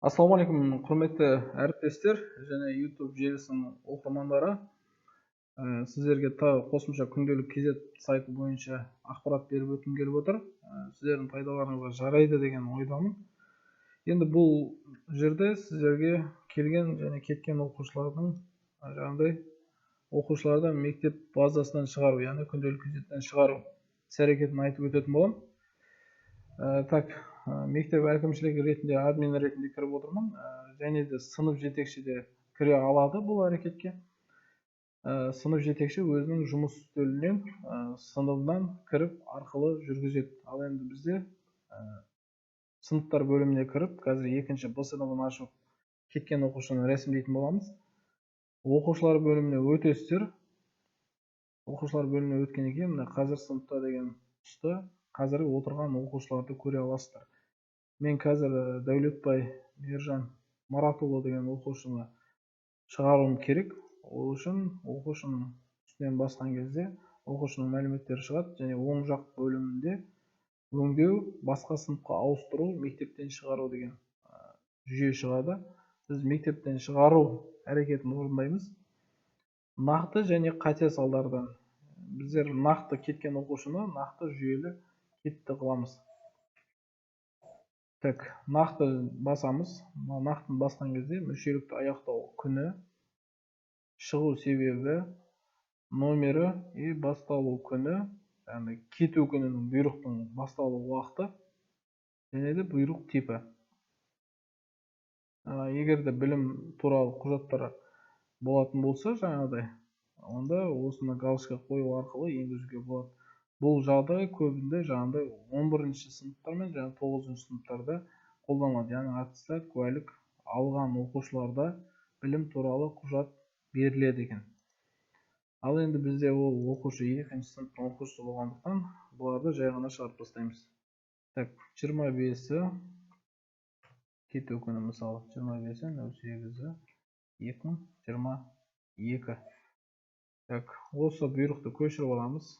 Ассалаумағалейкум, құрметті әріптестер және YouTube желісінің оқырмандары. Сіздерге тағы қосымша күнделік кезет сайты бойынша ақпарат беріп өткім келіп отыр. Сіздердің пайдаларыңызға жарайды деген ойдамын. Енді бұл жерде сіздерге келген және кеткен оқушылардың оқушыларды мектеп базасынан шығару, яғни күнделік кезеттен шығару іс-әрекетін айтып өтетін боламын. Мектеп әкімшілігі ретінде, админ ретінде кіріп отырмын, және де сынып жетекші де кіре алады бұл әрекетке. Сынып жетекші өзінің жұмыс үстелінен сыныбынан кіріп арқылы жүргізеді. Ал енді бізде сыныптар бөліміне кіріп, қазір екінші Б сыныбын ашып кеткен оқушыны рәсімдейтін боламыз. Оқушылар бөліміне өтесіздер. Оқушылар бөліміне өткеннен кейін, мына қазір сыныпта деген тұста қазір отырған оқушыларды көре аласыздар. Мен қазір Дәулетбай Мейіржан Маратұлы деген оқушыны шығаруым керек. Ол үшін оқушының үстінен басқан кезде оқушының мәліметтері шығады, және оң жақ бөлімінде өңдеу, басқа сыныпқа ауыстыру, мектептен шығару деген жүйе шығады. Біз мектептен шығару әрекетін орындаймыз. Нақты және қате салдардан біздер нақты кеткен оқушыны нақты жүйелі кетті қыламыз. Нақты басамыз. Нақты басқан кезде мүшелікті аяқтау күні, шығу себебі, номері и басталу күні, яғни кету күнінің бұйрықтың басталу уақыты, және де бұйрық типі. Егер де білім туралы құжаттар болатын болса, жаңағыдай, онда осыны галочка қою арқылы енгізуге болады. Бұл жағдай көбінде жаңағыдай 11-ші сыныптар мен 9-ші сыныптарда қолданылады. Яғни аттестат, куәлік алған оқушыларда білім туралы құжат беріледі екен. Ал енді бізде ол оқушы 2-ші сыныптың оқушысы болғандықтан, бұларды жай ғана шығарып тастаймыз. 25-і кету күні, мысалы 25-08-2022. Осы бұйрықты көшіріп аламыз.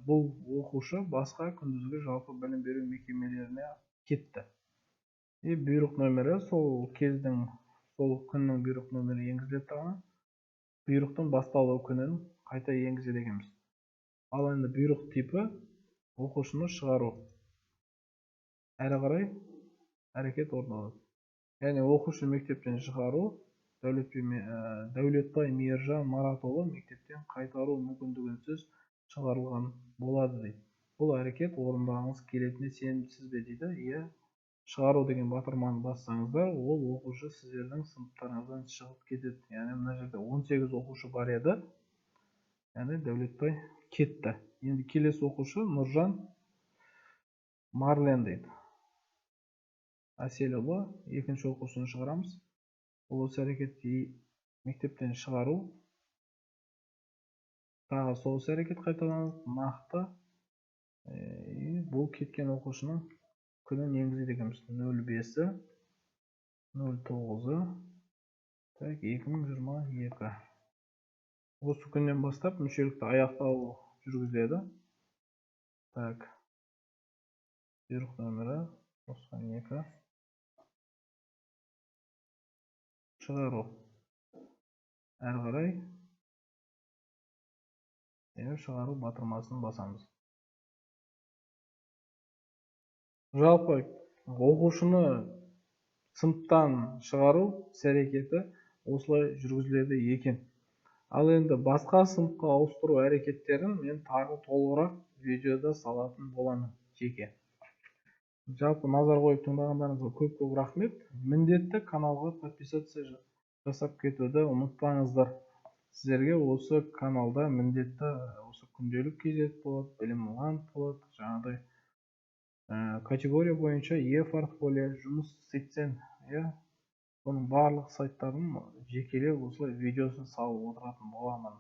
Бұл оқушы басқа күндізгі жалпы білім беру мекемелеріне кетті. Бұйрық нөмірі сол кездің, сол күннің бұйрық нөмірі енгізіледі тұрғаны. Бұйрықтың басталу күнін қайта енгізеді екенбіз. Ал енді бұйрық типі оқушыны шығару. Әрі қарай әрекет орындалады. Яғни оқушы мектептен шығару, Дәулетбай Мейіржан Маратұлы мектептен қайтару мүмкіндігінсіз шығарылған болады дейді. Бұл әрекет орындағыңыз келетініне сенімдісіз бе дейді. Иә, шығару деген батырманы бассаңыздар, ол оқушы сіздердің сыныптарыңыздан шығып кетеді. Яғни мына жерде 18 оқушы бар еді. Яғни Дәулетбай кетті. Енді келесі оқушы Нұржан Марлен дейді. Әселұлы екінші оқушыны шығарамыз. Бұл осы әрекет мектептен шығару. Тағы сол әрекет қайталанып, нақты. Бұл кеткен оқушының күнін енгізеді екенбіз. 05-і, 09-і, 2022. Осы күннен бастап мүшелікті аяқтау жүргізіледі. Бұйрық нөмірі 92. Шығару. Әрі қарай шығару батырмасын басамыз. Жалпы оқушыны сыныптан шығару іс-әрекеті осылай жүргізіледі екен. Ал енді басқа сыныпқа ауыстыру әрекеттерін мен тағы толығырақ видеода салатын боламын жеке. Жалпы назар қойып тыңдағандарыңызға көп рахмет. Міндетті каналға подписация жасап кетуді ұмытпаңыздар. Сіздерге осы каналда міндетті осы күнделік кезет болады, білім ланд болады, жаңағыдай категория бойынша e-портфолио жұмыс істетсен, оның барлық сайттарын жекелеп осылай видеосын салып отыратын боламын.